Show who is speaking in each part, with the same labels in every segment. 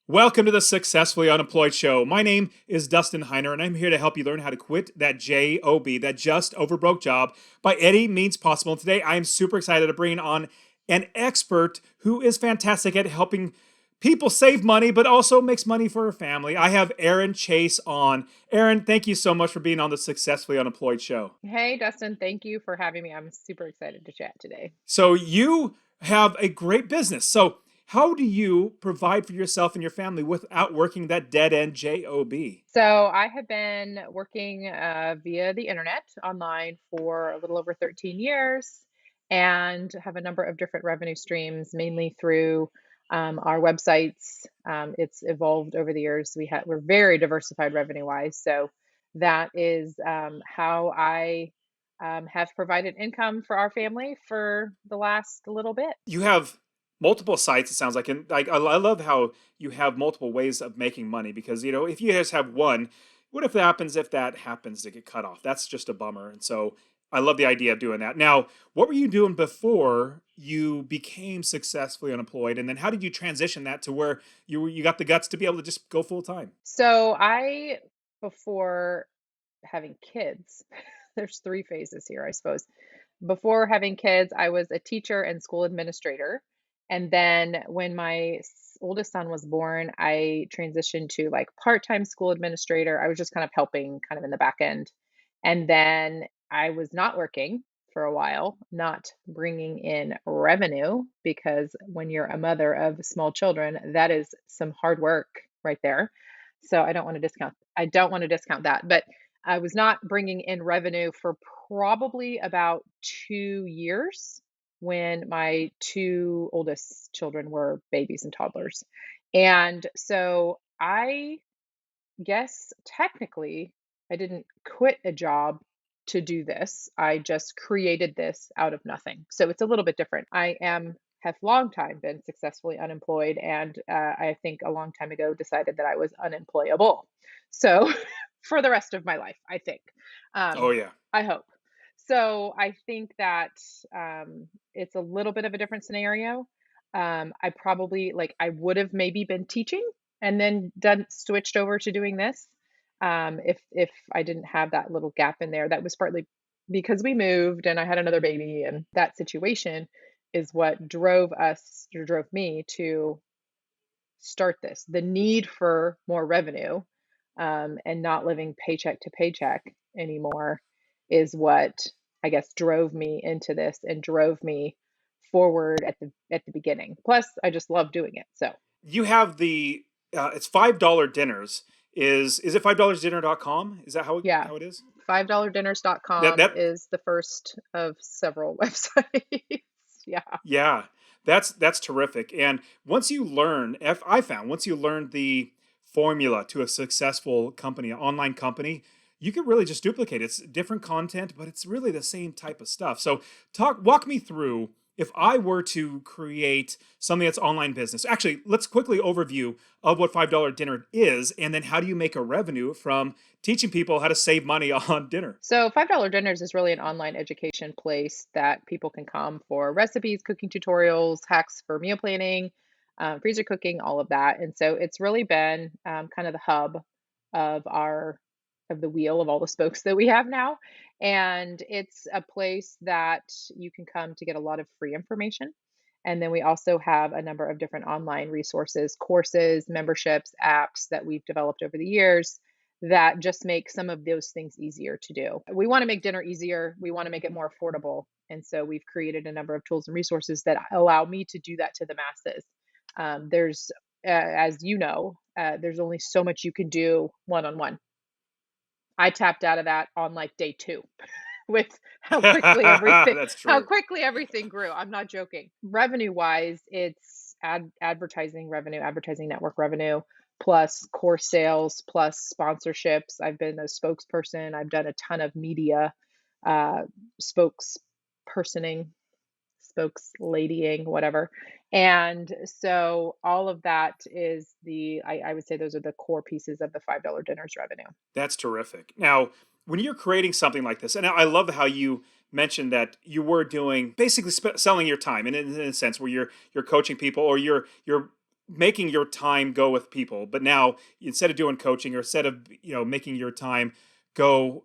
Speaker 1: Welcome to the Successfully Unemployed Show. My name is Dustin Heiner, and I'm here to help you learn how to quit that JOB, that just over broke job, by any means possible. And today, I am super excited to bring on an expert who is fantastic at helping people save money, but also makes money for her family. I have Erin Chase on. Erin, thank you so much for being on the Successfully Unemployed Show.
Speaker 2: Hey, Dustin, thank you for having me. I'm super excited to chat today.
Speaker 1: So you have a great business. So how do you provide for yourself and your family without working that dead end job?
Speaker 2: So, I have been working via the internet online for a little over 13 years and have a number of different revenue streams, mainly through our websites. It's evolved over the years. We're very diversified revenue wise. So, that is how I have provided income for our family for the last little bit.
Speaker 1: You have multiple sites, it sounds like, and I love how you have multiple ways of making money, because if you just have one, what if that happens to get cut off? That's just a bummer. And so I love the idea of doing that. Now, what were you doing before you became successfully unemployed, and then how did you transition that to where you got the guts to be able to just go full time?
Speaker 2: So, before having kids, there's three phases here, I suppose. Before having kids, I was a teacher and school administrator. And then when my oldest son was born, I transitioned to like part-time school administrator. I was just kind of helping kind of in the back end. And then I was not working for a while, not bringing in revenue, because when you're a mother of small children, that is some hard work right there. So I don't want to discount that, but I was not bringing in revenue for probably about 2 years when my two oldest children were babies and toddlers. And so I guess technically I didn't quit a job to do this. I just created this out of nothing. So it's a little bit different. I have long time been successfully unemployed, and I think a long time ago decided that I was unemployable. So for the rest of my life, I think.
Speaker 1: Oh
Speaker 2: Um,
Speaker 1: yeah.
Speaker 2: I hope. So I think that it's a little bit of a different scenario. I would have maybe been teaching and then done switched over to doing this. If I didn't have that little gap in there, that was partly because we moved and I had another baby, and that situation is what drove me to start this. The need for more revenue, and not living paycheck to paycheck anymore is what I guess drove me into this and drove me forward at the beginning. Plus, I just love doing it. So,
Speaker 1: You have the it's $5 dinners. Is it $5dinner.com? Is that
Speaker 2: yeah,
Speaker 1: how it is? That
Speaker 2: $5dinners.com
Speaker 1: that
Speaker 2: is the first of several websites. Yeah.
Speaker 1: Yeah, that's terrific. And once you learn, if I found once you learn the formula to a successful company, an online company, you can really just duplicate it. It's different content, but it's really the same type of stuff. So walk me through, if I were to create something that's online business. Actually, let's quickly overview of what $5 dinner is, and then how do you make a revenue from teaching people how to save money on dinner?
Speaker 2: So $5 Dinners is really an online education place that people can come for recipes, cooking tutorials, hacks for meal planning, freezer cooking, all of that. And so it's really been kind of the hub of our of the wheel of all the spokes that we have now. And it's a place that you can come to get a lot of free information. And then we also have a number of different online resources, courses, memberships, apps that we've developed over the years that just make some of those things easier to do. We want to make dinner easier. We want to make it more affordable. And so we've created a number of tools and resources that allow me to do that to the masses. As you know, there's only so much you can do one on one. I tapped out of that on like day two with
Speaker 1: That's
Speaker 2: how
Speaker 1: true.
Speaker 2: quickly everything grew. I'm not joking. Revenue wise, it's advertising revenue, advertising network revenue, plus course sales, plus sponsorships. I've been a spokesperson. I've done a ton of media uh, spokespersoning, spokesladying, whatever. And so all of that is I would say those are the core pieces of the $5 dinners revenue.
Speaker 1: That's terrific. Now, when you're creating something like this, and I love how you mentioned that you were doing basically selling your time, and in a sense where you're coaching people, or you're making your time go with people. But now instead of doing coaching, or instead of making your time go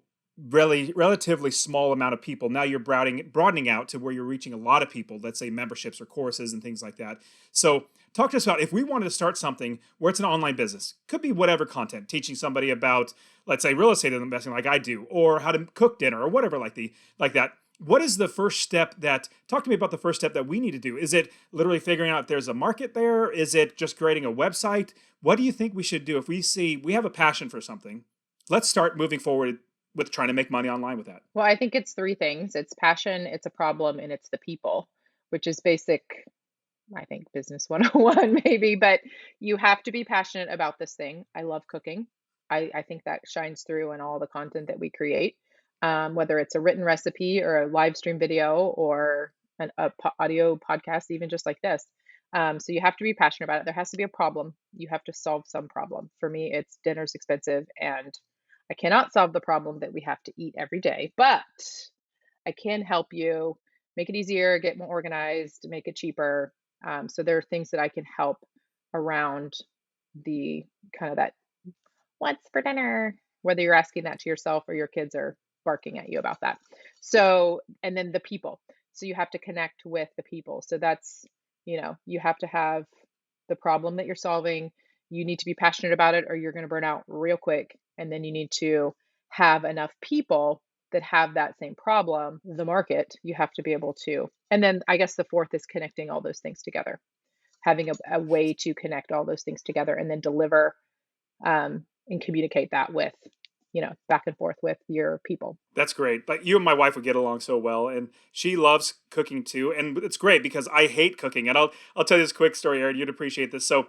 Speaker 1: really relatively small amount of people, now you're broadening out to where you're reaching a lot of people, let's say memberships or courses and things like that. So talk to us about, if we wanted to start something where it's an online business, could be whatever content, teaching somebody about, let's say, real estate investing like I do, or how to cook dinner or whatever like that. What is the first step talk to me about the first step that we need to do? Is it literally figuring out if there's a market there? Is it just creating a website? What do you think we should do if we see we have a passion for something? Let's start moving forward with trying to make money online with that.
Speaker 2: Well, I think it's three things. It's passion, it's a problem, and it's the people, which is basic, I think, business 101 maybe, but you have to be passionate about this thing. I love cooking. I think that shines through in all the content that we create, whether it's a written recipe or a live stream video or audio podcast, even just like this. So you have to be passionate about it. There has to be a problem. You have to solve some problem. For me, it's dinner's expensive, and I cannot solve the problem that we have to eat every day, but I can help you make it easier, get more organized, make it cheaper. So there are things that I can help around the kind of that what's for dinner, whether you're asking that to yourself or your kids are barking at you about that. So, and then the people. So you have to connect with the people. So that's, you have to have the problem that you're solving. You need to be passionate about it or you're going to burn out real quick. And then you need to have enough people that have that same problem, the market. You have to be able to. And then I guess the fourth is connecting all those things together, having a way to connect all those things together and then deliver and communicate that with, back and forth with your people.
Speaker 1: That's great. But you and my wife would get along so well, and she loves cooking too. And it's great because I hate cooking. And I'll tell you this quick story, Erin. You'd appreciate this. So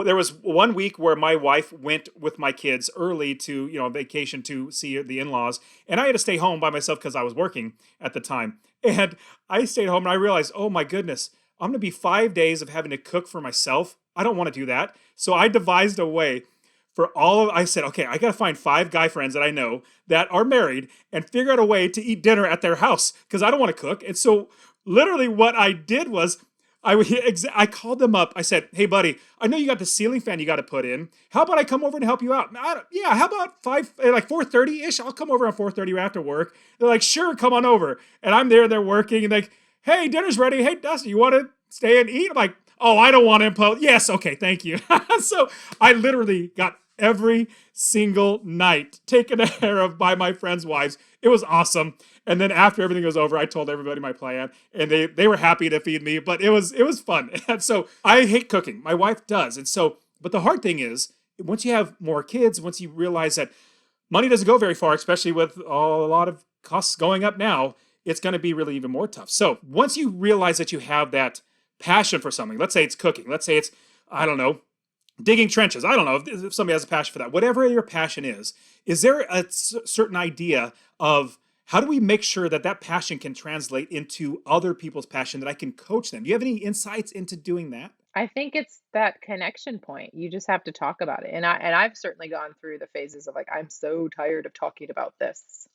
Speaker 1: there was one week where my wife went with my kids early to vacation to see the in-laws, and I had to stay home by myself because I was working at the time. And I stayed home, and I realized, oh my goodness, I'm going to be 5 days of having to cook for myself. I don't want to do that. So I devised a way I said, okay, I got to find 5 guy friends that I know that are married and figure out a way to eat dinner at their house because I don't want to cook. And so literally what I did was I called them up. I said, hey, buddy, I know you got the ceiling fan you got to put in. How about I come over and help you out? Yeah, how about 4:30-ish? I'll come over on 4:30 after work. They're like, sure, come on over. And I'm there, they're working, and like, hey, dinner's ready. Hey, Dustin, you want to stay and eat? I'm like, oh, I don't want to impose. Yes, okay, thank you. So I literally got every single night taken care of by my friends' wives. It was awesome. And then after everything was over, I told everybody my plan, and they were happy to feed me. But it was fun. And so I hate cooking. My wife does. And so, but the hard thing is, once you have more kids, once you realize that money doesn't go very far, especially with a lot of costs going up now, it's going to be really even more tough. So once you realize that you have that passion for something, let's say it's cooking, let's say it's, I don't know, digging trenches. I don't know if somebody has a passion for that. Whatever your passion is there a certain idea of how do we make sure that that passion can translate into other people's passion, that I can coach them? Do you have any insights into doing that?
Speaker 2: I think it's that connection point. You just have to talk about it. And I've certainly gone through the phases of like, I'm so tired of talking about this.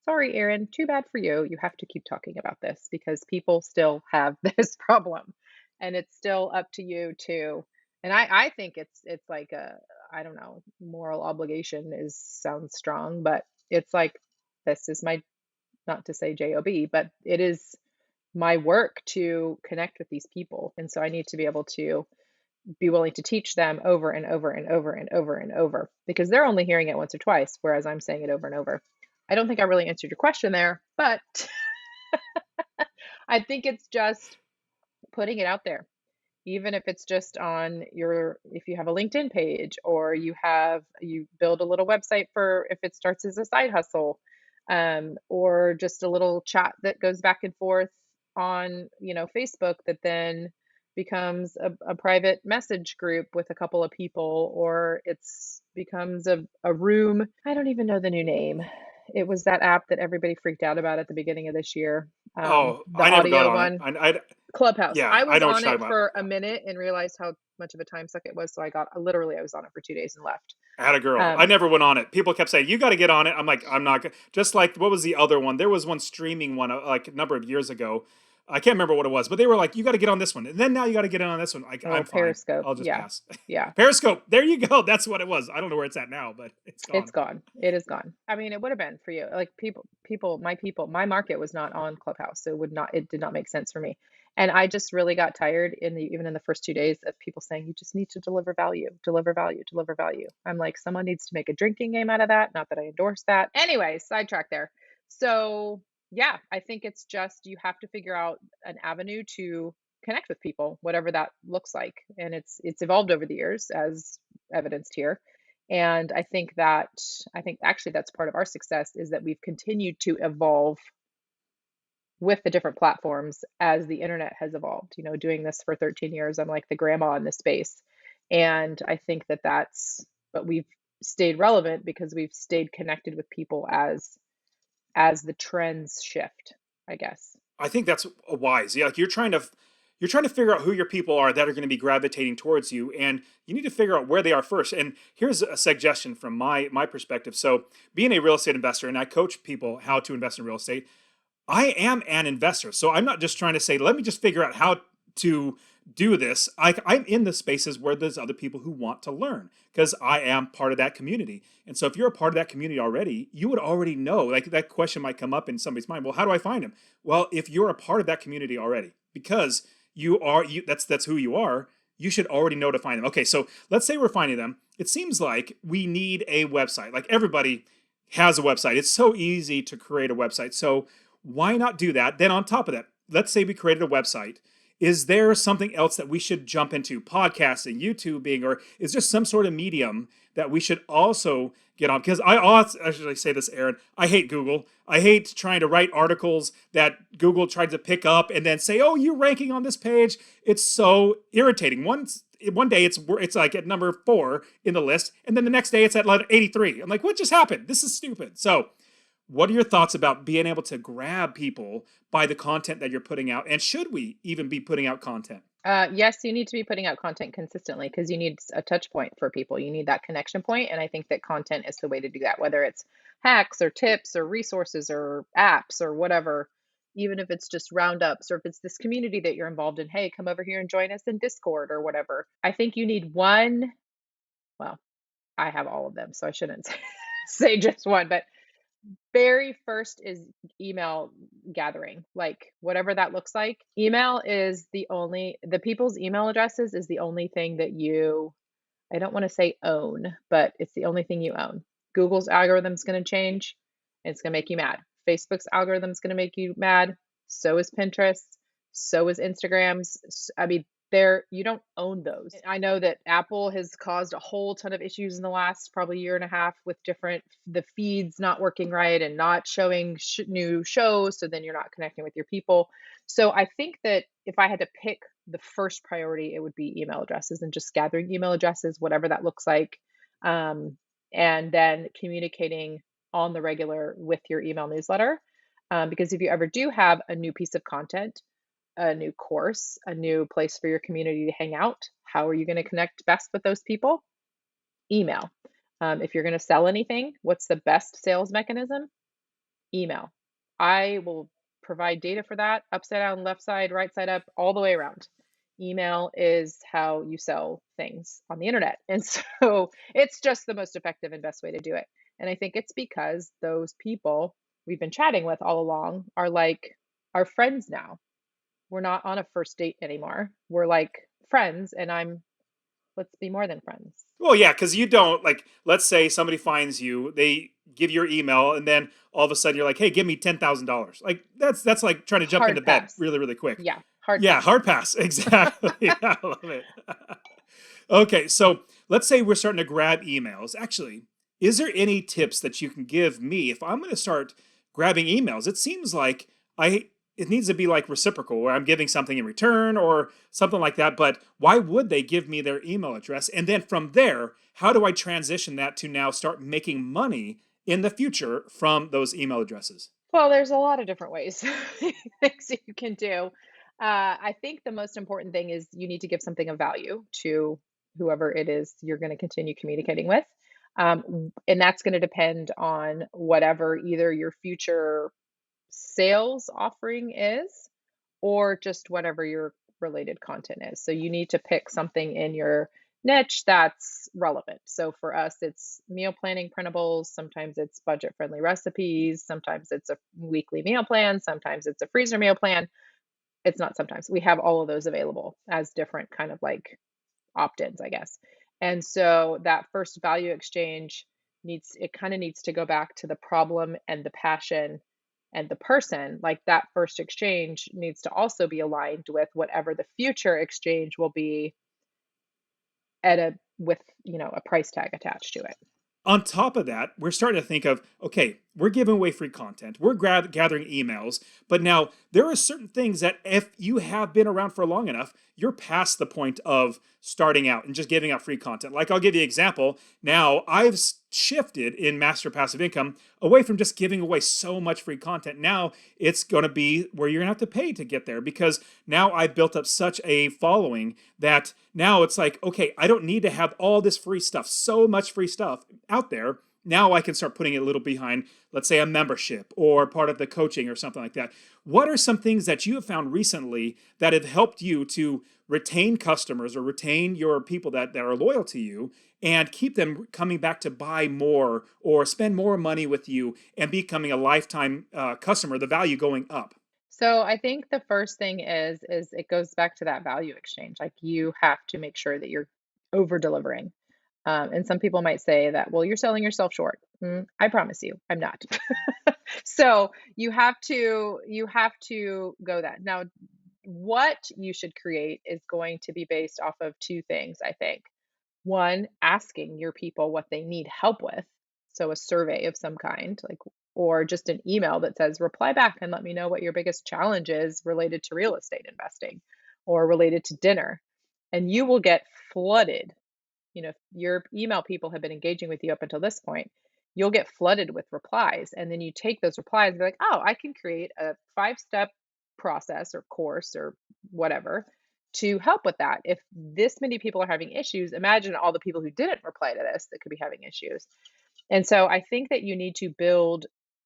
Speaker 2: Sorry, Erin, too bad for you. You have to keep talking about this because people still have this problem. And it's still up to you to, and I think it's like I don't know, moral obligation sounds strong, but it's like this is my, not to say job, but it is my work to connect with these people. And so I need to be able to be willing to teach them over and over and over and over and over because they're only hearing it once or twice, whereas I'm saying it over and over. I don't think I really answered your question there, but I think it's just putting it out there. Even if it's just on if you have a LinkedIn page or you build a little website for if it starts as a side hustle, or just a little chat that goes back and forth on, Facebook that then becomes a private message group with a couple of people, or becomes a room. I don't even know the new name. It was that app that everybody freaked out about at the beginning of this year.
Speaker 1: Oh,
Speaker 2: The
Speaker 1: I never got
Speaker 2: audio
Speaker 1: on it.
Speaker 2: one.
Speaker 1: I
Speaker 2: Clubhouse.
Speaker 1: yeah,
Speaker 2: I
Speaker 1: I
Speaker 2: was
Speaker 1: know what
Speaker 2: on
Speaker 1: you're
Speaker 2: it
Speaker 1: talking about.
Speaker 2: for a minute and realized how much of a time suck it was. So I was on it for 2 days and left.
Speaker 1: I had a girl. I
Speaker 2: Um,
Speaker 1: never went on it. People kept saying, you got to get on it. I'm like, I'm not. Just like, what was the other one? There was one streaming one like a number of years ago. I can't remember what it was, but they were like, you got to get on this one. And then now you got to get on this one. Like,
Speaker 2: Oh,
Speaker 1: I'm fine.
Speaker 2: Periscope.
Speaker 1: I'll just
Speaker 2: Yeah.
Speaker 1: pass.
Speaker 2: Yeah.
Speaker 1: Periscope. There you go. That's what it was. I don't know where it's at now, but it's
Speaker 2: It's
Speaker 1: gone.
Speaker 2: gone. It is gone. I mean, it would have been for you. Like people, my market was not on Clubhouse. So it did not make sense for me. And I just really got tired even in the first 2 days of people saying, you just need to deliver value, deliver value, deliver value. I'm like, someone needs to make a drinking game out of that. Not that I endorse that. Anyway, sidetrack there. So yeah, I think it's just, you have to figure out an avenue to connect with people, whatever that looks like. And it's evolved over the years as evidenced here. And I think actually that's part of our success is that we've continued to evolve with the different platforms as the internet has evolved. You know, doing this for 13 years, I'm like the grandma in this space. And I think but we've stayed relevant because we've stayed connected with people as the trends shift, I guess.
Speaker 1: I think that's wise. Yeah, like you're trying to figure out who your people are that are going to be gravitating towards you, and you need to figure out where they are first. And here's a suggestion from my perspective. So, being a real estate investor, and I coach people how to invest in real estate. I am an investor. So I'm not just trying to say, let me just figure out how to do this. I'm in the spaces where there's other people who want to learn because I am part of that community. And so if you're a part of that community already, you would already know. Like that question might come up in somebody's mind. Well, how do I find them? Well, if you're a part of that community already, because that's who you are, you should already know to find them. Okay, so let's say we're finding them. It seems like we need a website. Like everybody has a website. It's so easy to create a website. So why not do that? Then on top of that, let's say we created a website. Is there something else that we should jump into? Podcasting, YouTubing, or is there some sort of medium that we should also get on? Because I'll actually say this, Erin. I hate Google. I hate trying to write articles that Google tried to pick up and then say, "Oh, you're ranking on this page." It's so irritating. One day it's like at number 4 in the list, and then the next day it's at 83. I'm like, what just happened? This is stupid. So what are your thoughts about being able to grab people by the content that you're putting out? And should we even be putting out content?
Speaker 2: Yes, you need to be putting out content consistently because you need a touch point for people. You need that connection point, and I think that content is the way to do that. Whether it's hacks or tips or resources or apps or whatever, even if it's just roundups or if it's this community that you're involved in. Hey, come over here and join us in Discord or whatever. I think you need one. Well, I have all of them, so I shouldn't say just one, but very first is email gathering, like whatever that looks like. Email is the people's email addresses is the only thing that I don't want to say own, but it's the only thing you own. Google's algorithm is going to change. And it's going to make you mad. Facebook's algorithm is going to make you mad. So is Pinterest. So is Instagram's. I mean, you don't own those. I know that Apple has caused a whole ton of issues in the last probably year and a half with the feeds not working right and not showing new shows. So then you're not connecting with your people. So I think that if I had to pick the first priority, it would be email addresses and just gathering email addresses, whatever that looks like. And then communicating on the regular with your email newsletter. Because if you ever do have a new piece of content, a new course, a new place for your community to hang out, how are you going to connect best with those people? Email. If you're going to sell anything, what's the best sales mechanism? Email. I will provide data for that, upside down, left side, right side up, all the way around. Email is how you sell things on the internet. And so it's just the most effective and best way to do it. And I think it's because those people we've been chatting with all along are like our friends now. We're not on a first date anymore. We're like friends, and let's be more than friends.
Speaker 1: Well, yeah, because you don't like. Let's say somebody finds you, they give your email, and then all of a sudden you're like, "Hey, give me $10,000." Like that's like trying to jump into
Speaker 2: Hard
Speaker 1: bed
Speaker 2: pass.
Speaker 1: really really quick.
Speaker 2: Yeah, hard
Speaker 1: Yeah,
Speaker 2: pass.
Speaker 1: hard pass. Exactly. I love it. Okay, so let's say we're starting to grab emails. Actually, is there any tips that you can give me if I'm going to start grabbing emails? It seems like it needs to be like reciprocal, where I'm giving something in return or something like that. But why would they give me their email address? And then from there, how do I transition that to now start making money in the future from those email addresses?
Speaker 2: Well, there's a lot of different ways, things you can do. I think the most important thing is you need to give something of value to whoever it is you're going to continue communicating with. And that's going to depend on whatever either your future sales offering is, or just whatever your related content is. So you need to pick something in your niche that's relevant. So for us, it's meal planning printables. Sometimes it's budget friendly recipes. Sometimes it's a weekly meal plan. Sometimes it's a freezer meal plan. It's not sometimes. We have all of those available as different kind of like opt-ins, I guess. And so that first value exchange needs to go back to the problem and the passion and the person. Like that first exchange needs to also be aligned with whatever the future exchange will be at a with, a price tag attached to it.
Speaker 1: On top of that, we're starting to think of, okay, we're giving away free content, we're gathering emails, but now there are certain things that if you have been around for long enough, you're past the point of starting out and just giving out free content. Like I'll give you an example. Now I've shifted in Master Passive Income away from just giving away so much free content. Now it's going to be where you're going to have to pay to get there, because now I've built up such a following that now it's like, okay, I don't need to have all this free stuff, so much free stuff out there. Now I can start putting it a little behind, let's say, a membership or part of the coaching or something like that. What are some things that you have found recently that have helped you to retain customers or retain your people that are loyal to you and keep them coming back to buy more or spend more money with you and becoming a lifetime customer, the value going up?
Speaker 2: So I think the first thing is it goes back to that value exchange. Like you have to make sure that you're over delivering. And some people might say that, well, you're selling yourself short. I promise you, I'm not. So you have to go that. Now, what you should create is going to be based off of two things, I think. One, asking your people what they need help with. So a survey of some kind, like, or just an email that says, reply back and let me know what your biggest challenge is related to real estate investing or related to dinner. And you will get flooded. If your email people have been engaging with you up until this point, you'll get flooded with replies. And then you take those replies and be like, oh, I can create a 5-step process or course or whatever to help with that. If this many people are having issues, imagine all the people who didn't reply to this that could be having issues. And so I think that you need to build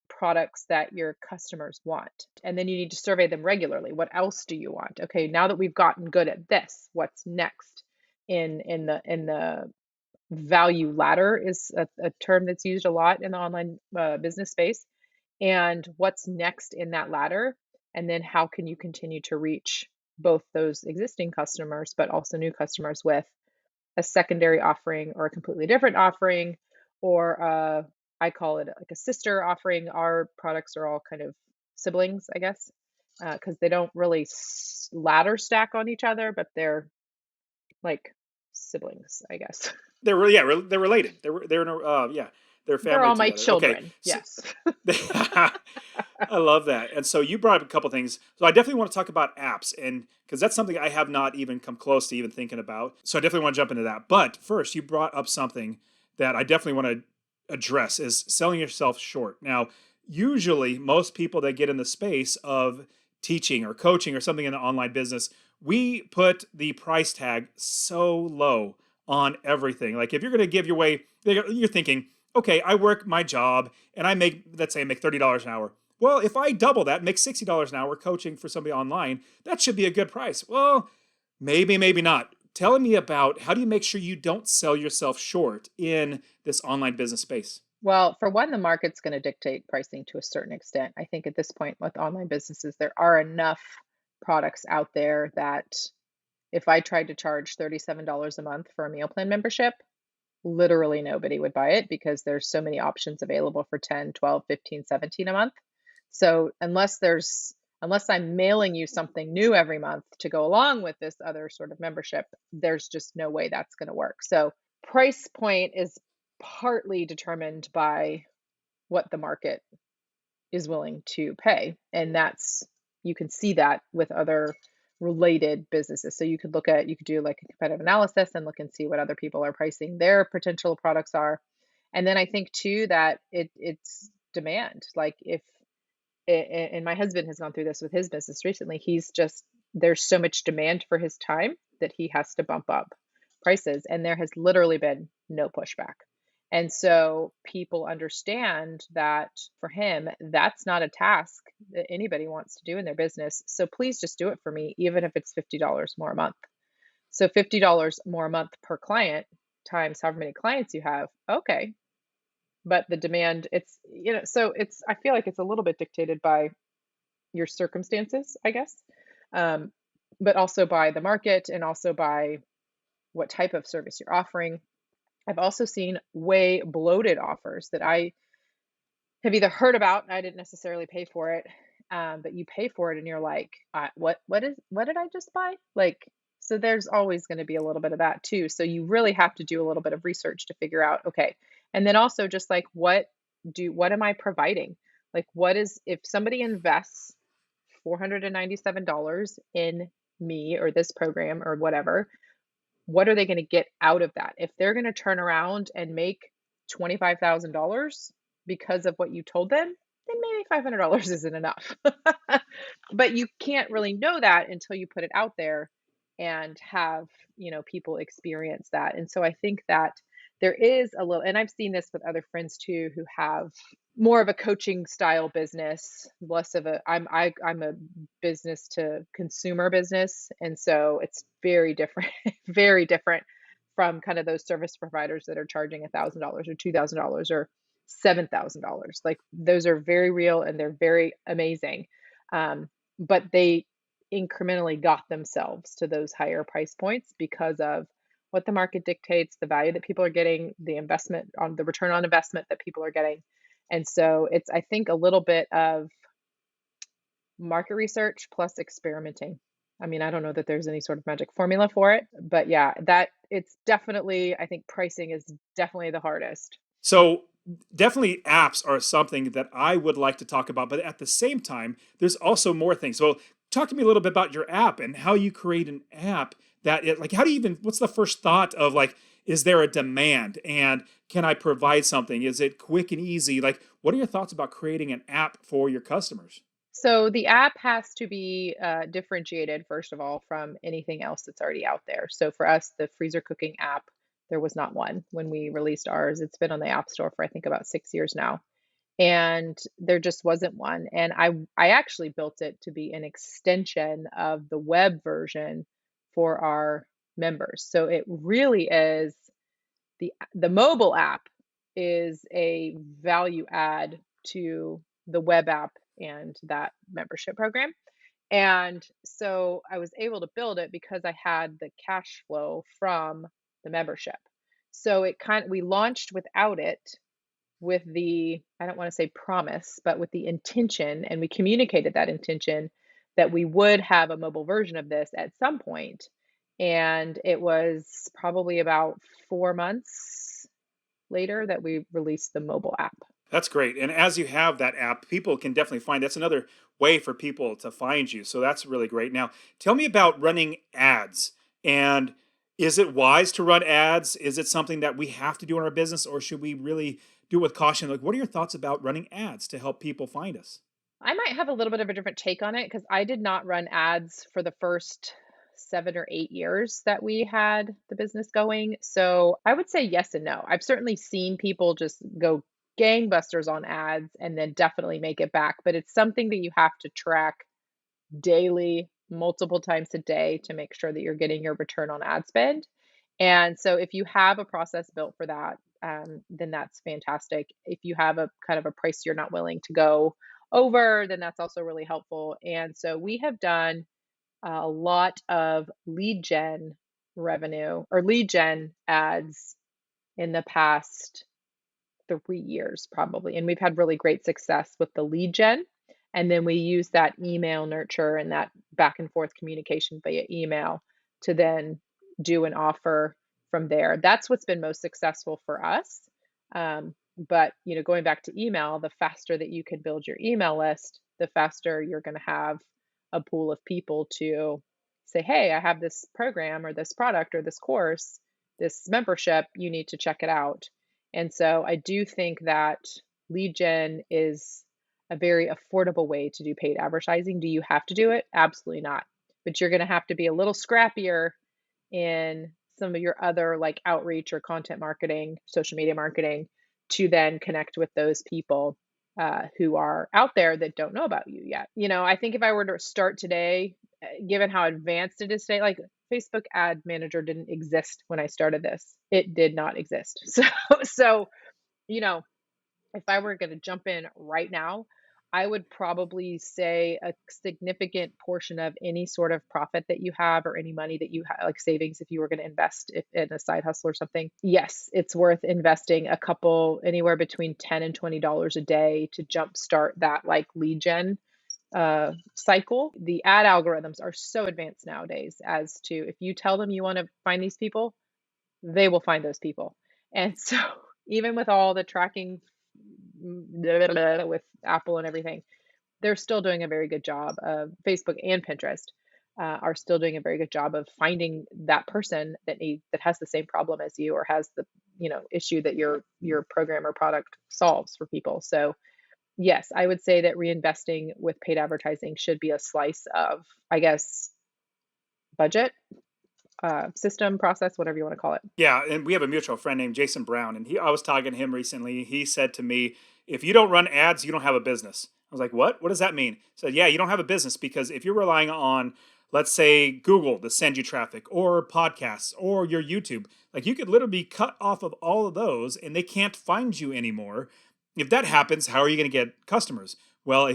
Speaker 2: products that your customers want. And then you need to survey them regularly. What else do you want? Okay, now that we've gotten good at this, what's next? In the value ladder is a term that's used a lot in the online business space. And what's next in that ladder? And then how can you continue to reach both those existing customers, but also new customers with a secondary offering or a completely different offering, or I call it like a sister offering. Our products are all kind of siblings, I guess, because they don't really ladder stack on each other, but they're like siblings, I guess.
Speaker 1: They're really, yeah, they're related. Yeah, they're
Speaker 2: They're
Speaker 1: family
Speaker 2: all my
Speaker 1: together. Okay,
Speaker 2: children.
Speaker 1: so,
Speaker 2: Yes.
Speaker 1: I love that. And so you brought up a couple things. So I definitely want to talk about apps, and because that's something I have not even come close to even thinking about. So I definitely want to jump into that. But first, you brought up something that I definitely want to address is selling yourself short. Now, usually most people that get in the space of teaching or coaching or something in an online business, we put the price tag so low on everything. Like if you're going to give your way, you're thinking, okay, I work my job and I make, let's say I make $30 an hour. Well, if I double that, make $60 an hour coaching for somebody online, that should be a good price. Well, maybe, maybe not. Tell me about how do you make sure you don't sell yourself short in this online business space?
Speaker 2: Well, for one, the market's going to dictate pricing to a certain extent. I think at this point with online businesses, there are enough products out there that if I tried to charge $37 a month for a meal plan membership, literally nobody would buy it because there's so many options available for 10, 12, 15, 17 a month. So unless I'm mailing you something new every month to go along with this other sort of membership, there's just no way that's going to work. So price point is partly determined by what the market is willing to pay. And you can see that with other related businesses. So you could do like a competitive analysis and look and see what other people are pricing their potential products are. And then I think too that it's demand. Like if, and my husband has gone through this with his business recently, there's so much demand for his time that he has to bump up prices. And there has literally been no pushback. And so people understand that for him, that's not a task that anybody wants to do in their business. So please just do it for me, even if it's $50 more a month. So $50 more a month per client times however many clients you have. Okay. But the demand, it's, so I feel like it's a little bit dictated by your circumstances, I guess, um, but also by the market and also by what type of service you're offering. I've also seen way bloated offers that I have either heard about and I didn't necessarily pay for it, but you pay for it and you're like, what did I just buy? Like, so there's always going to be a little bit of that too. So you really have to do a little bit of research to figure out, okay, and then also just like what am I providing? Like, what is if somebody invests $497 in me or this program or whatever, what are they going to get out of that? If they're going to turn around and make $25,000 because of what you told them, then maybe $500 isn't enough. But you can't really know that until you put it out there and have, people experience that. And so I think that there is a little, and I've seen this with other friends too who have more of a coaching style business, less of a I'm a business to consumer business, and so it's very different, very different from kind of those service providers that are charging $1,000 or $2,000 or $7,000. Like those are very real and they're very amazing, but they incrementally got themselves to those higher price points because of what the market dictates, the value that people are getting, the investment on the return on investment that people are getting. And so it's, I think, a little bit of market research plus experimenting. I mean, I don't know that there's any sort of magic formula for it, but yeah, that it's definitely, I think pricing is definitely the hardest.
Speaker 1: So definitely apps are something that I would like to talk about, but at the same time, there's also more things. So talk to me a little bit about your app and how you create an app like how do you even what's the first thought of like is there a demand and can I provide something? Is it quick and easy? Like what are your thoughts about creating an app for your customers?
Speaker 2: So the app has to be differentiated, first of all, from anything else that's already out there. So for us, the freezer cooking app, there was not one when we released ours. It's been on the App Store for I think about 6 years now, and there just wasn't one. And I actually built it to be an extension of the web version for our members. So it really is the mobile app is a value add to the web app and that membership program. And so I was able to build it because I had the cash flow from the membership. So we launched without it, with the, I don't want to say promise, but with the intention, and we communicated that intention that we would have a mobile version of this at some point. And it was probably about 4 months later that we released the mobile app.
Speaker 1: That's great. And as you have that app, people can definitely find that's another way for people to find you. So that's really great. Now, tell me about running ads. And is it wise to run ads? Is it something that we have to do in our business or should we really do it with caution? Like, what are your thoughts about running ads to help people find us?
Speaker 2: I might have a little bit of a different take on it because I did not run ads for the first 7 or 8 years that we had the business going. So I would say yes and no. I've certainly seen people just go gangbusters on ads and then definitely make it back, but it's something that you have to track daily, multiple times a day to make sure that you're getting your return on ad spend. And so if you have a process built for that, then that's fantastic. If you have a kind of a price you're not willing to go over, then that's also really helpful. And so we have done a lot of lead gen revenue or lead gen ads in the past 3 years probably. And we've had really great success with the lead gen. And then we use that email nurture and that back and forth communication via email to then do an offer from there. That's what's been most successful for us. But going back to email, the faster that you can build your email list, the faster you're going to have a pool of people to say, hey, I have this program or this product or this course, this membership, you need to check it out. And so I do think that lead gen is a very affordable way to do paid advertising. Do you have to do it? Absolutely not. But you're going to have to be a little scrappier in some of your other like outreach or content marketing, social media marketing to then connect with those people who are out there that don't know about you yet. I think if I were to start today, given how advanced it is today, like Facebook ad manager didn't exist when I started this. It did not exist. So, you know, if I were going to jump in right now, I would probably say a significant portion of any sort of profit that you have or any money that you have, like savings, if you were going to invest in a side hustle or something, yes, it's worth investing a couple, anywhere between $10 and $20 a day to jumpstart that like lead gen cycle. The ad algorithms are so advanced nowadays as to if you tell them you want to find these people, they will find those people. And so, even with all the tracking with Apple and everything, they're still doing a very good job of Facebook and Pinterest are still doing a very good job of finding that person that has the same problem as you or has the issue that your program or product solves for people. So yes, I would say that reinvesting with paid advertising should be a slice of, I guess, budget, system, process, whatever you want to call it.
Speaker 1: Yeah, and we have a mutual friend named Jason Brown, and I was talking to him recently. He said to me, "If you don't run ads, you don't have a business." I was like, "What? What does that mean?" He said, "Yeah, you don't have a business because if you're relying on, let's say, Google to send you traffic, or podcasts, or your YouTube, like you could literally be cut off of all of those, and they can't find you anymore. If that happens, how are you going to get customers? Well,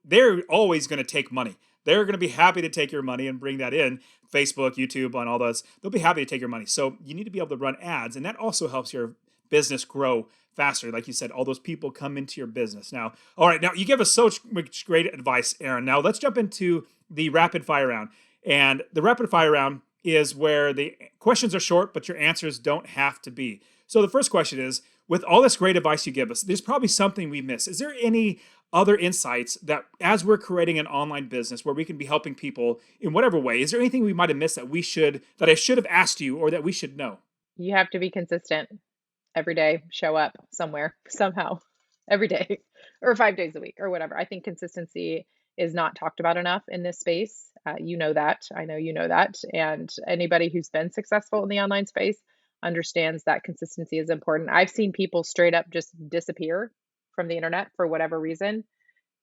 Speaker 1: they're always going to take money. They're going to be happy to take your money and bring that in. Facebook, YouTube, on all those, they'll be happy to take your money. So you need to be able to run ads, and that also helps your business grow faster. Like you said, all those people come into your business. Now, all right, now you give us so much great advice, Erin. Now let's jump into the rapid fire round. And the rapid fire round is where the questions are short, but your answers don't have to be. So the first question is, with all this great advice you give us, there's probably something we miss. Is there any other insights that as we're creating an online business where we can be helping people in whatever way, is there anything we might have missed that I should have asked you or that we should know?
Speaker 2: You have to be consistent every day, show up somewhere, somehow, every day, or 5 days a week, or whatever. I think consistency is not talked about enough in this space. You know that. I know you know that. And anybody who's been successful in the online space understands that consistency is important. I've seen people straight up just disappear from the internet for whatever reason.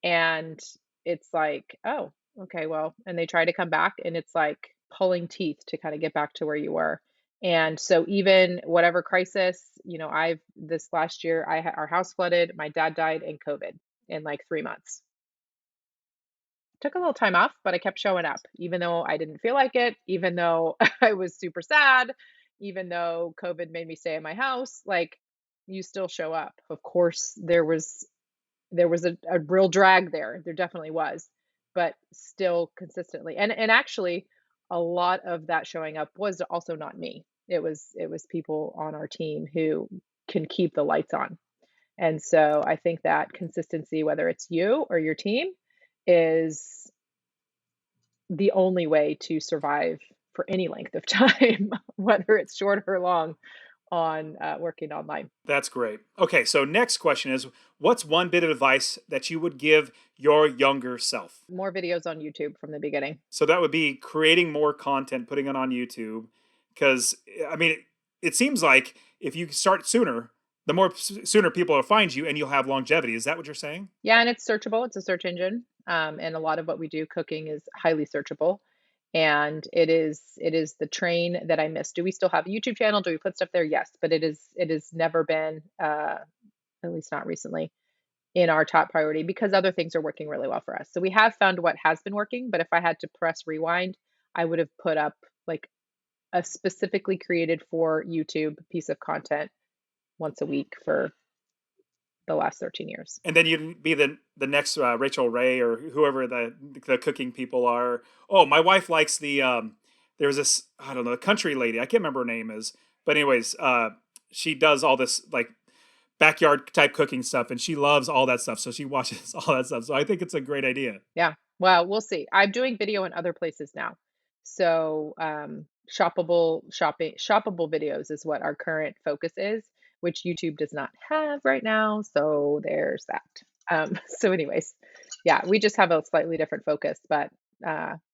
Speaker 2: And it's like, oh, okay, well, and they try to come back and it's like pulling teeth to kind of get back to where you were. And so even whatever crisis, I've this last year, our house flooded, my dad died, and COVID in like 3 months. Took a little time off, but I kept showing up, even though I didn't feel like it, even though I was super sad, even though COVID made me stay in my house. Like, you still show up. Of course, there was a real drag there. There definitely was, but still consistently. And actually, a lot of that showing up was also not me. It was people on our team who can keep the lights on. And so I think that consistency, whether it's you or your team, is the only way to survive for any length of time, whether it's short or long, on working online.
Speaker 1: That's great. Okay, so next question is, what's one bit of advice that you would give your younger self?
Speaker 2: More videos on YouTube from the beginning.
Speaker 1: So that would be creating more content, putting it on YouTube. Because, I mean, it seems like if you start sooner, the more sooner people will find you and you'll have longevity. Is that what you're saying?
Speaker 2: Yeah, and it's searchable. It's a search engine, and a lot of what we do cooking is highly searchable. And it is the train that I miss. Do we still have a YouTube channel? Do we put stuff there? Yes, but it has never been, at least not recently, in our top priority because other things are working really well for us. So we have found what has been working, but if I had to press rewind, I would have put up like a specifically created for YouTube piece of content once a week for the last 13 years.
Speaker 1: And then you'd be the next Rachel Ray or whoever the cooking people are. Oh, my wife likes there's this, I don't know, country lady. I can't remember her name is, but anyways, she does all this like backyard type cooking stuff, and she loves all that stuff. So she watches all that stuff. So I think it's a great idea.
Speaker 2: Yeah. Well, we'll see. I'm doing video in other places now. So, shoppable videos is what our current focus is, which YouTube does not have right now. So there's that. So anyways, yeah, we just have a slightly different focus, but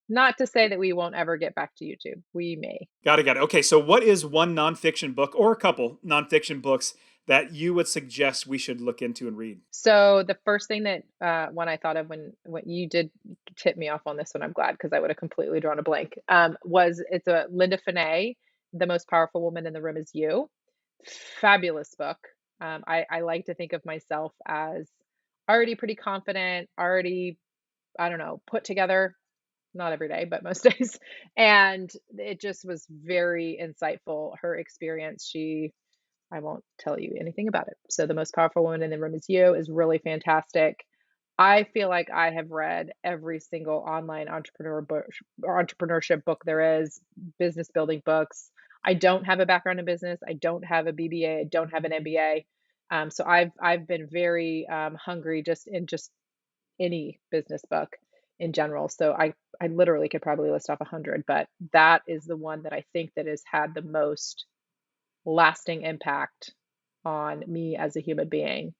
Speaker 2: Not to say that we won't ever get back to YouTube. We may.
Speaker 1: Got it. Okay, so what is one nonfiction book or a couple nonfiction books that you would suggest we should look into and read?
Speaker 2: So the first thing that when I thought of when you did tip me off on this one, I'm glad because I would have completely drawn a blank. Was it's a Linda Finet, The Most Powerful Woman in the Room Is You. Fabulous book. I like to think of myself as already pretty confident, already, I don't know, put together, not every day, but most days. And it just was very insightful. Her experience, I won't tell you anything about it. So, The Most Powerful Woman in the Room Is You is really fantastic. I feel like I have read every single online entrepreneurship book there is, business building books. I don't have a background in business. I don't have a BBA. I don't have an MBA. So I've been very hungry just any business book in general. So I literally could probably list off 100, but that is the one that I think that has had the most lasting impact on me as a human being,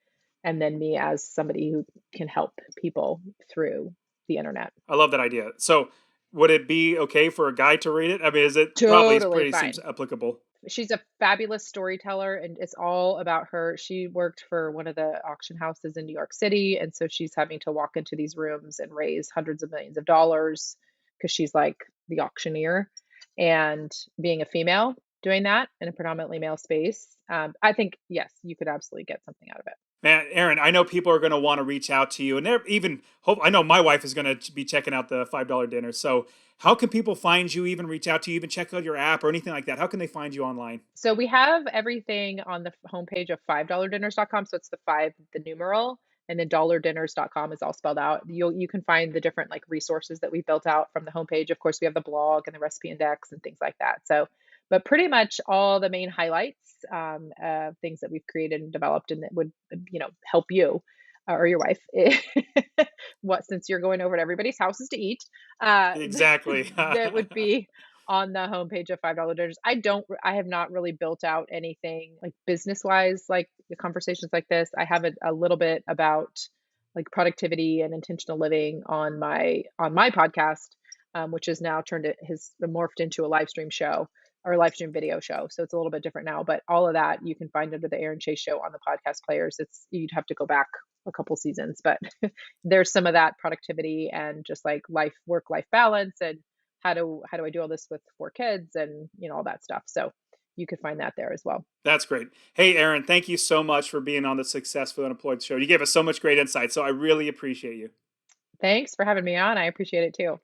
Speaker 2: and then me as somebody who can help people through the internet.
Speaker 1: I love that idea. So, would it be okay for a guy to read it? I mean, is it probably it's
Speaker 2: Totally
Speaker 1: pretty seems
Speaker 2: fine.
Speaker 1: applicable?
Speaker 2: She's a fabulous storyteller, and it's all about her. She worked for one of the auction houses in New York City, and so she's having to walk into these rooms and raise hundreds of millions of dollars because she's like the auctioneer. And being a female doing that in a predominantly male space, I think yes, you could absolutely get something out of it.
Speaker 1: Man, Aaron, I know people are going to want to reach out to you, and they're even hope. I know my wife is going to be checking out the $5 dinner. So, how can people find you? Even reach out to you, even check out your app or anything like that? How can they find you online?
Speaker 2: So we have everything on the homepage of $5dinners.com. So it's the five, the numeral, and then dollardinners.com is all spelled out. You can find the different like resources that we built out from the homepage. Of course, we have the blog and the recipe index and things like that. So, but pretty much all the main highlights, things that we've created and developed and that would, help you or your wife. What, since you're going over to everybody's houses to eat, uh,
Speaker 1: Exactly.
Speaker 2: that would be on the homepage of $5 dinners. I have not really built out anything like business wise, like the conversations like this. I have a little bit about like productivity and intentional living on my podcast, which has now has morphed into a live stream show or a live stream video show. So it's a little bit different now, but all of that you can find under the Erin Chase Show on the podcast players. You'd have to go back a couple seasons, but there's some of that productivity and just like work life balance and how do I do all this with four kids and all that stuff. So you could find that there as well.
Speaker 1: That's great. Hey, Aaron, thank you so much for being on the Successful Unemployed show. You gave us so much great insight, so I really appreciate you.
Speaker 2: Thanks for having me on. I appreciate it too.